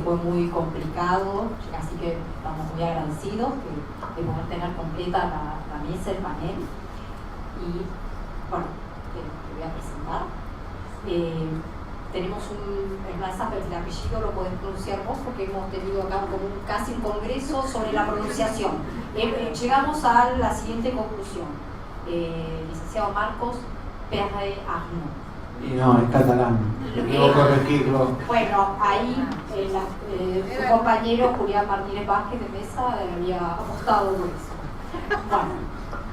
fue muy complicado, así que estamos muy agradecidos de poder tener completa la mesa, el panel. Y bueno, te voy a presentar. Tenemos el apellido lo podés pronunciar vos porque hemos tenido acá como casi un congreso sobre la pronunciación. Llegamos a la siguiente conclusión. Licenciado Marcos Perret Arnaud. Y no, es catalán. Debo corregirlo. Bueno, ahí su compañero Julián Martínez Vázquez de Mesa había apostado por eso. Bueno,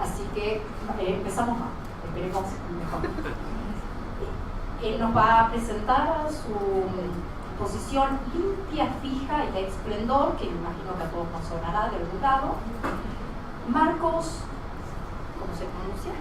así que empezamos mal. Esperemos mejor. Él nos va a presentar su posición limpia, fija y de esplendor, que me imagino que a todos nos sonará de algún lado. Marcos, ¿cómo se pronuncia?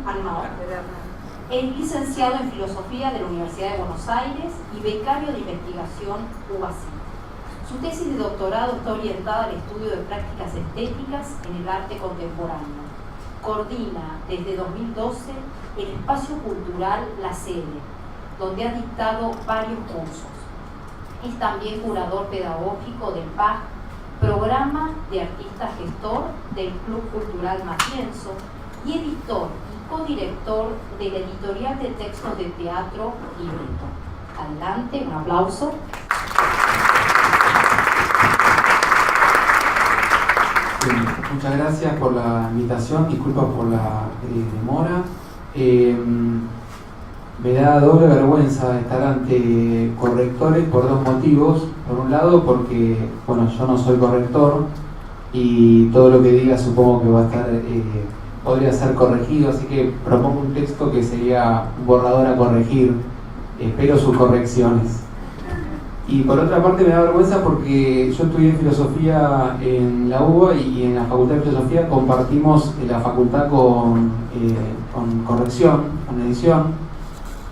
Arnaud. Es licenciado en Filosofía de la Universidad de Buenos Aires y becario de investigación UBASI. Su tesis de doctorado está orientada al estudio de prácticas estéticas en el arte contemporáneo. Coordina desde 2012 el espacio cultural La Sede, donde ha dictado varios cursos. Es también curador pedagógico del PAG, Programa de Artista Gestor del Club Cultural Matienzo, y editor y codirector de la editorial de textos de teatro Libreto. Adelante, un aplauso. Muchas gracias por la invitación, disculpa por la demora. Me da doble vergüenza estar ante correctores por dos motivos. Por un lado, porque yo no soy corrector y todo lo que diga supongo que va a estar podría ser corregido, así que propongo un texto que sería un borrador a corregir. Espero sus correcciones. Y por otra parte me da vergüenza porque yo estudié filosofía en la UBA y en la Facultad de Filosofía compartimos la facultad con corrección, con edición,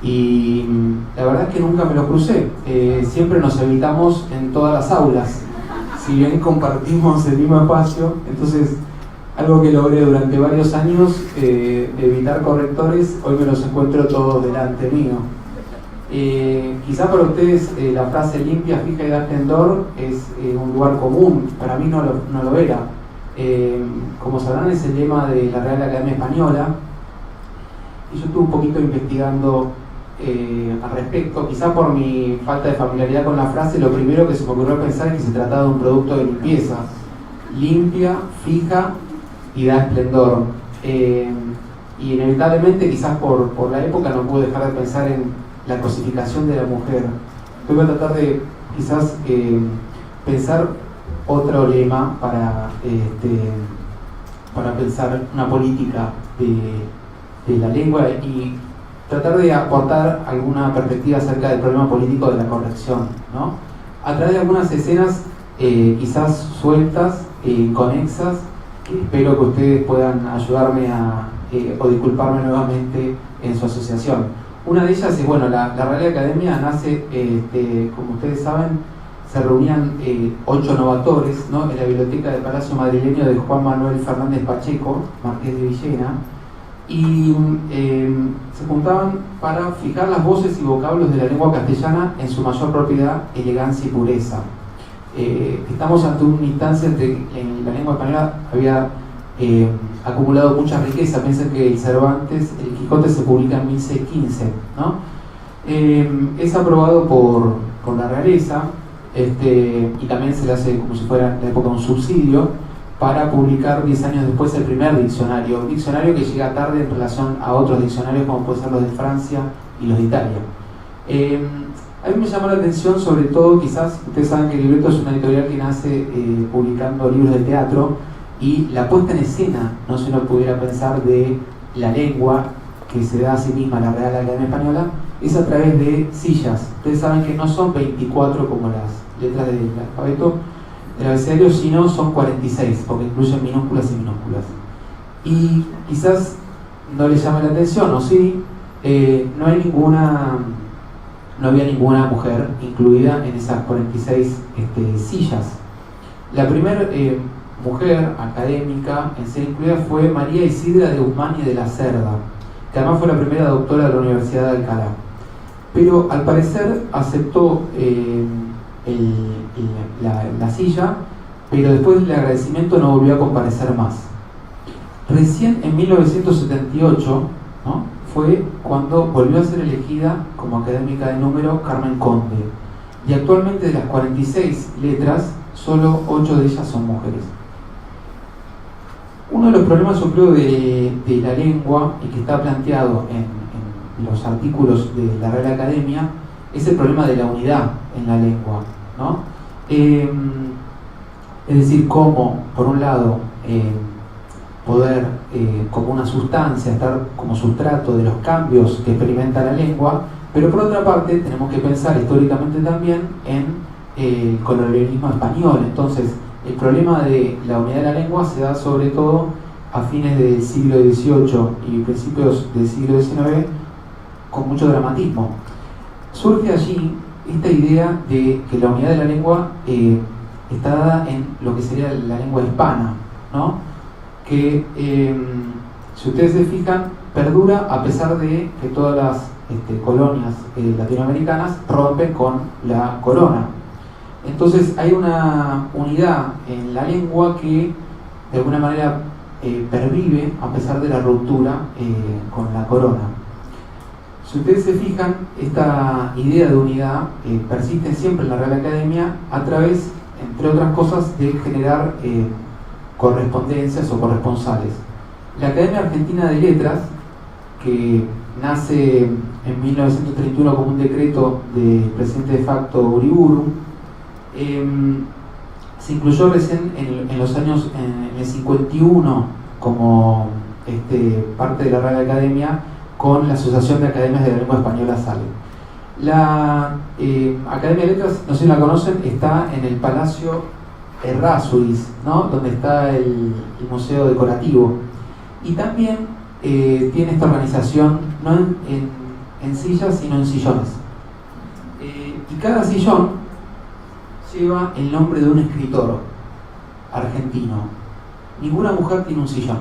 y la verdad es que nunca me lo crucé. Siempre nos evitamos en todas las aulas, si bien compartimos el mismo espacio. Entonces, algo que logré durante varios años, de evitar correctores, hoy me los encuentro todos delante mío. Quizá para ustedes la frase limpia, fija y de esplendor es un lugar común. Para mí no lo era. Como sabrán, es el lema de la Real Academia Española, y yo estuve un poquito investigando al respecto. Quizá por mi falta de familiaridad con la frase, lo primero que se me ocurrió pensar es que se trataba de un producto de limpieza. Limpia, fija y da esplendor. Y inevitablemente, quizás por la época, no pude dejar de pensar en la cosificación de la mujer. Yo voy a tratar de quizás pensar otro lema para pensar una política de la lengua y tratar de aportar alguna perspectiva acerca del problema político de la corrección, ¿no? A través de algunas escenas quizás sueltas, conexas, que espero que ustedes puedan ayudarme o disculparme nuevamente en su asociación. Una de ellas es, la Real Academia nace, como ustedes saben, se reunían 8 novatores, ¿no?, en la biblioteca del Palacio Madrileño de Juan Manuel Fernández Pacheco, Marqués de Villena, y se juntaban para fijar las voces y vocablos de la lengua castellana en su mayor propiedad, elegancia y pureza. Estamos ante una instancia en la lengua española había acumulado mucha riqueza. Piensen que el Cervantes, el Quijote, se publica en 1615, ¿no? Es aprobado por la realeza, y también se le hace como si fuera en la época un subsidio para publicar 10 años después el primer diccionario, un diccionario que llega tarde en relación a otros diccionarios como pueden ser los de Francia y los de Italia. A mí me llamó la atención, sobre todo, quizás ustedes saben que el Libreto es una editorial que nace publicando libros de teatro, y la puesta en escena, no se nos pudiera pensar, de la lengua que se da a sí misma la Real Academia Española, es a través de sillas. Ustedes saben que no son 24 como las letras del alfabeto del abecedario, sino son 46, porque incluyen minúsculas y minúsculas. Y quizás no les llame la atención, o sí, no había ninguna mujer incluida en esas 46 sillas. La primera mujer académica en ser incluida fue María Isidra de Guzmán y de la Cerda, que además fue la primera doctora de la Universidad de Alcalá. pero al parecer aceptó la silla, pero después del agradecimiento no volvió a comparecer más. Recién en 1978, ¿no?, fue cuando volvió a ser elegida como académica de número Carmen Conde, y actualmente de las 46 letras, solo 8 de ellas son mujeres. Uno de los problemas, yo creo, de la lengua, y que está planteado en los artículos de la Real Academia, es el problema de la unidad en la lengua, ¿no? Es decir, cómo, por un lado, poder, como una sustancia, estar como sustrato de los cambios que experimenta la lengua, pero por otra parte tenemos que pensar históricamente también en el colonialismo español. Entonces, el problema de la unidad de la lengua se da sobre todo a fines del siglo XVIII y principios del siglo XIX con mucho dramatismo. Surge allí esta idea de que la unidad de la lengua está dada en lo que sería la lengua hispana, ¿no?, que si ustedes se fijan, perdura a pesar de que todas las colonias latinoamericanas rompen con la corona. Entonces hay una unidad en la lengua que de alguna manera pervive a pesar de la ruptura con la corona. Si ustedes se fijan, esta idea de unidad persiste siempre en la Real Academia a través, entre otras cosas, de generar correspondencias o corresponsales. La Academia Argentina de Letras, que nace en 1931 como un decreto del presidente de facto Uriburu, se incluyó recién en los años, en el 51, como parte de la Real Academia, con la Asociación de Academias de la Lengua Española SALE. La Academia de Letras, no sé si la conocen, está en el Palacio Errázuriz, ¿no?, donde está el museo decorativo, y también tiene esta organización no en sillas, sino en sillones, y cada sillón lleva el nombre de un escritor argentino. Ninguna mujer tiene un sillón.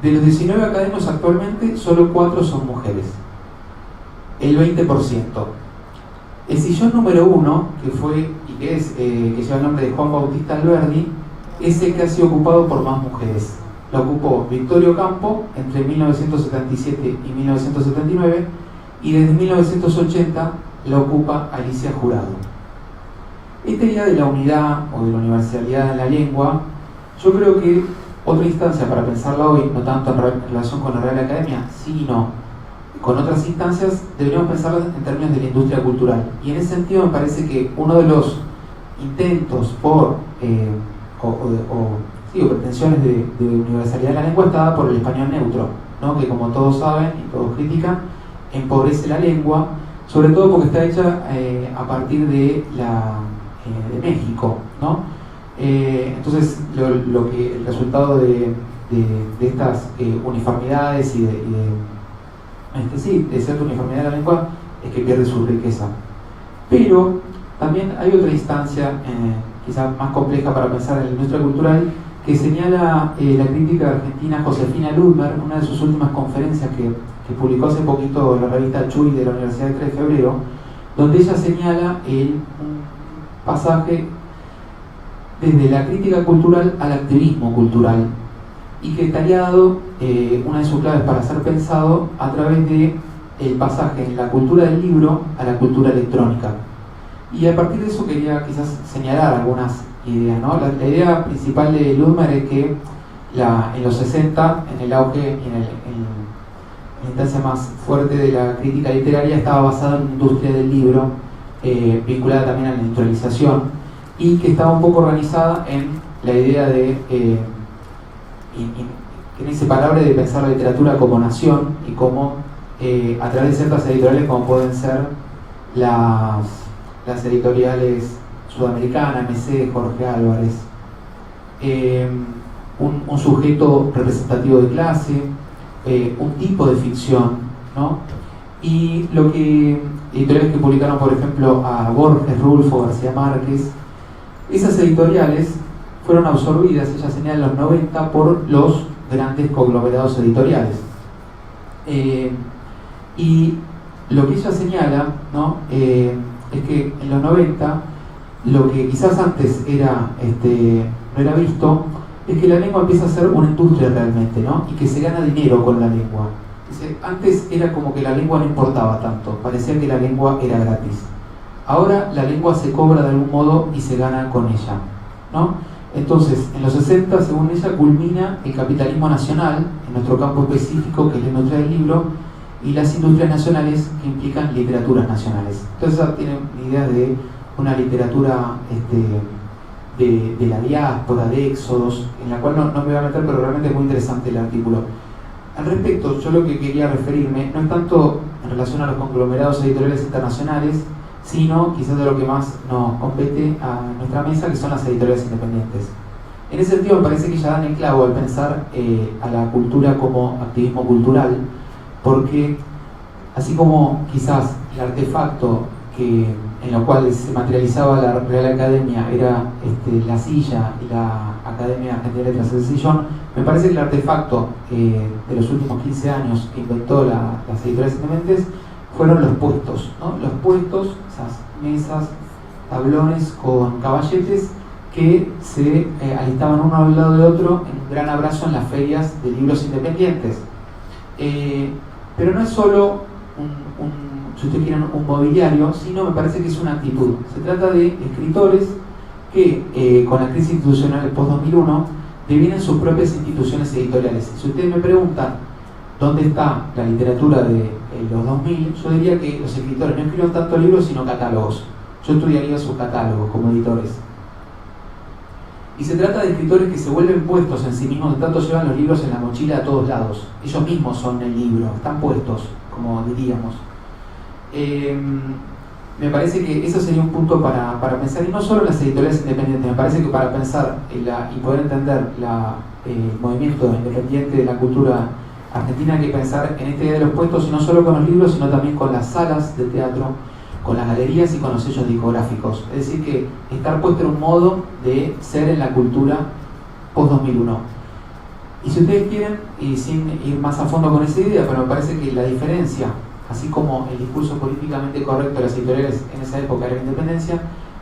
De los 19 académicos actualmente, solo 4 son mujeres, el 20%. El sillón número 1, que fue y que lleva el nombre de Juan Bautista Alberdi, es el que ha sido ocupado por más mujeres. Lo ocupó Victorio Campo entre 1977 y 1979, y desde 1980 lo ocupa Alicia Jurado. Esta idea de la unidad o de la universalidad en la lengua, yo creo que otra instancia para pensarla hoy, no tanto en relación con la Real Academia, sino con otras instancias, deberíamos pensarlas en términos de la industria cultural. Y en ese sentido me parece que uno de los intentos por pretensiones de universalidad de la lengua está dada por el español neutro, ¿no?, que, como todos saben y todos critican, empobrece la lengua, sobre todo porque está hecha a partir de México, ¿no? Entonces el resultado de estas uniformidades y de cierta uniformidad de la lengua es que pierde su riqueza. Pero también hay otra instancia quizás más compleja para pensar en la industria cultural, que señala la crítica argentina Josefina Ludmer, en una de sus últimas conferencias que publicó hace poquito en la revista Chuy de la Universidad de 3 de Febrero, donde ella señala un pasaje desde la crítica cultural al activismo cultural, y que estaría dado una de sus claves para ser pensado a través de el pasaje en la cultura del libro a la cultura electrónica. Y a partir de eso quería quizás señalar algunas ideas, ¿no? La idea principal de Ludmer es que en los 60, en el auge y en la instancia más fuerte de la crítica literaria, estaba basada en la industria del libro, vinculada también a la industrialización, y que estaba un poco organizada en la idea de inseparable de pensar la literatura como nación, y como a través de ciertas editoriales como pueden ser las editoriales sudamericanas, MC, Jorge Álvarez, un sujeto representativo de clase, un tipo de ficción, ¿no? Y editoriales que publicaron, por ejemplo, a Borges, Rulfo, García Márquez, esas editoriales fueron absorbidas, ella señala, en los 90 por los grandes conglomerados editoriales. Y lo que ella señala, ¿no? Es que en los 90 lo que quizás antes era, no era visto, es que la lengua empieza a ser una industria realmente, ¿no? Y que se gana dinero con la lengua. Dice, antes era como que la lengua no importaba tanto, parecía que la lengua era gratis. Ahora la lengua se cobra de algún modo y se gana con ella, ¿no? Entonces, en los 60, según ella, culmina el capitalismo nacional, en nuestro campo específico, que es la industria del libro, y las industrias nacionales que implican literaturas nacionales. Entonces, tienen ideas de una literatura de la diáspora, de éxodos, en la cual no me voy a meter, pero realmente es muy interesante el artículo. Al respecto, yo lo que quería referirme no es tanto en relación a los conglomerados editoriales internacionales, sino quizás de lo que más nos compete a nuestra mesa, que son las editoriales independientes. En ese sentido me parece que ya dan el clavo al pensar a la cultura como activismo cultural, porque así como quizás el artefacto en lo cual se materializaba la Real Academia era la silla y la Academia Argentina de Letras, el sillón, me parece que el artefacto de los últimos 15 años que inventó las editoriales independientes fueron los puestos, ¿no? Los puestos, esas mesas, tablones con caballetes que se alistaban uno al lado del otro en un gran abrazo en las ferias de libros independientes. Pero no es solo si ustedes quieren, un mobiliario, sino me parece que es una actitud. Se trata de escritores que con la crisis institucional post-2001 devienen sus propias instituciones editoriales. Si ustedes me preguntan dónde está la literatura de los 2000, yo diría que los escritores no escriben tanto libros sino catálogos. Yo estudiaría sus catálogos como editores. Y se trata de escritores que se vuelven puestos en sí mismos, de tanto llevan los libros en la mochila a todos lados. Ellos mismos son el libro, están puestos, como diríamos. Me parece que eso sería un punto para pensar, y no solo en las editoriales independientes. Me parece que para pensar y poder entender el movimiento independiente de la cultura argentina hay que pensar en esta idea de los puestos, y no solo con los libros, sino también con las salas de teatro, con las galerías y con los sellos discográficos. Es decir, que estar puesto en un modo de ser en la cultura post-2001. Y si ustedes quieren, y sin ir más a fondo con esa idea, pero me parece que la diferencia, así como el discurso políticamente correcto de las editoriales en esa época era la independencia,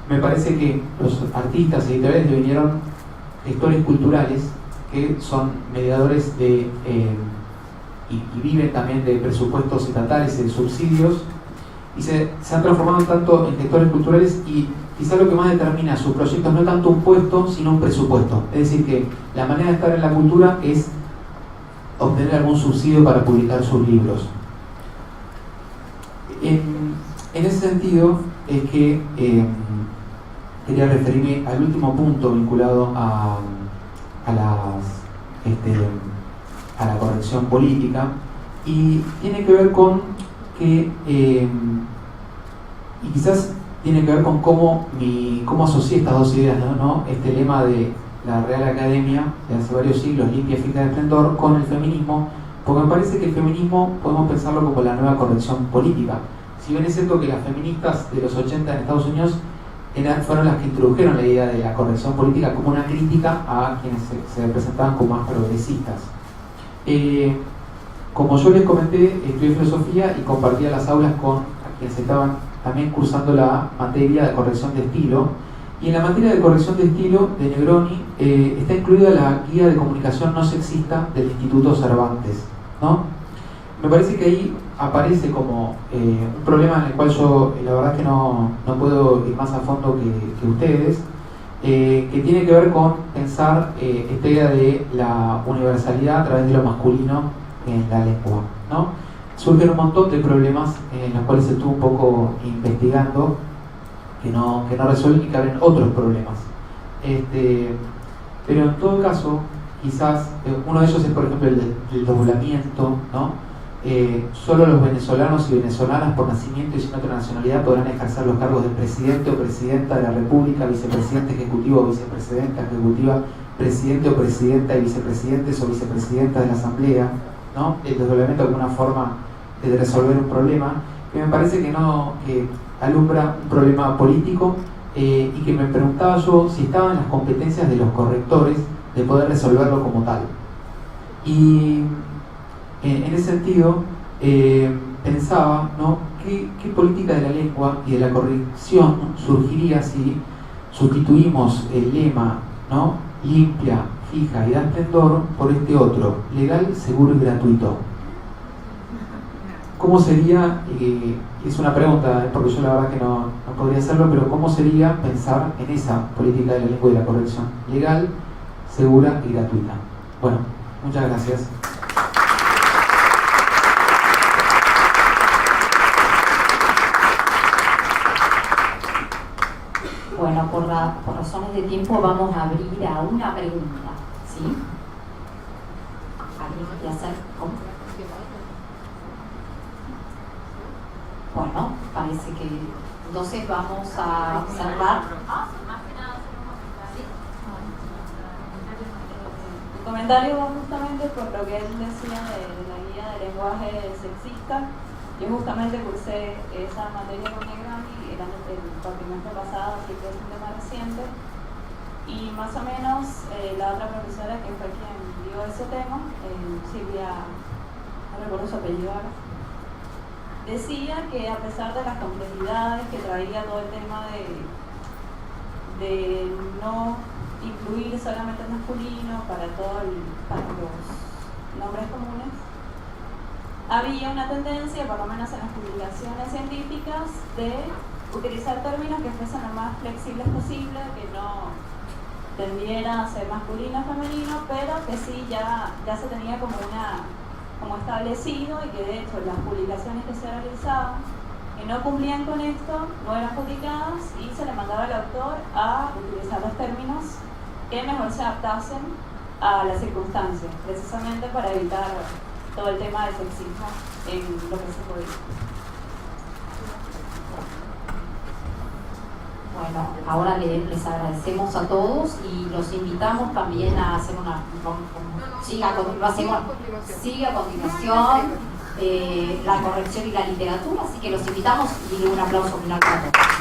me parece que los artistas editoriales devinieron gestores culturales que son mediadores de y viven también de presupuestos estatales y de subsidios, y se han transformado tanto en gestores culturales, y quizá lo que más determina sus proyectos no tanto un puesto sino un presupuesto. Es decir, que la manera de estar en la cultura es obtener algún subsidio para publicar sus libros. En ese sentido es que quería referirme al último punto vinculado a la corrección política, y tiene que ver con que y quizás tiene que ver con cómo asocié estas dos ideas, ¿no? Este lema de la Real Academia de hace varios siglos, limpia, eficaz, de esplendor, con el feminismo, porque me parece que el feminismo podemos pensarlo como la nueva corrección política. Si bien es cierto que las feministas de los 80 en Estados Unidos fueron las que introdujeron la idea de la corrección política como una crítica a quienes se presentaban como más progresistas. Como yo les comenté, estudié filosofía y compartía las aulas con quienes estaban también cursando la materia de corrección de estilo, y en la materia de corrección de estilo de Negroni está incluida la guía de comunicación no sexista del Instituto Cervantes, ¿no? Me parece que ahí aparece como un problema en el cual yo la verdad que no puedo ir más a fondo que ustedes, que tiene que ver con pensar esta idea de la universalidad a través de lo masculino en la lengua, ¿no? Surgen un montón de problemas en los cuales estuve un poco investigando que no resuelven y que abren otros problemas. Pero en todo caso, quizás uno de ellos es, por ejemplo, el doblamiento, ¿no? Solo los venezolanos y venezolanas por nacimiento y sin otra nacionalidad podrán ejercer los cargos de presidente o presidenta de la República, vicepresidente ejecutivo o vicepresidenta ejecutiva, presidente o presidenta y vicepresidentes o vicepresidentas de la Asamblea, ¿no? El desdoblamiento de alguna forma de resolver un problema que me parece que alumbra un problema político, y que me preguntaba yo si estaba en las competencias de los correctores de poder resolverlo como tal. Y en ese sentido pensaba, ¿no?, ¿qué política de la lengua y de la corrección surgiría si sustituimos el lema, ¿no?, limpia, fija y da esplendor por este otro, legal, seguro y gratuito? ¿Cómo sería, es una pregunta, porque yo la verdad que no podría hacerlo, pero cómo sería pensar en esa política de la lengua y de la corrección? Legal, segura y gratuita. Bueno, muchas gracias. Bueno, por razones de tiempo vamos a abrir a una pregunta, ¿sí? ¿Alguien quiere hacer? ¿Cómo? Bueno, parece que entonces vamos a cerrar. El comentario va justamente por lo que él decía de la guía de lenguaje sexista. Yo justamente cursé esa materia con Negroni, era el cuatrimestre pasado, así que es un tema reciente. Y más o menos la otra profesora que fue quien dio ese tema, Silvia, no recuerdo su apellido ahora, decía que a pesar de las complejidades que traía todo el tema de no incluir solamente el masculino para los nombres comunes, había una tendencia, por lo menos en las publicaciones científicas, de utilizar términos que fuesen lo más flexibles posible, que no tendiera a ser masculino o femenino, pero que sí ya se tenía como establecido, y que de hecho las publicaciones que se realizaban que no cumplían con esto no eran publicadas, y se le mandaba al autor a utilizar los términos que mejor se adaptasen a las circunstancias, precisamente para evitar todo el tema del sexismo en lo que se podía. Bueno, ahora les agradecemos a todos y los invitamos también a hacer sigue a continuación la corrección y la literatura, así que los invitamos y un aplauso final para todos.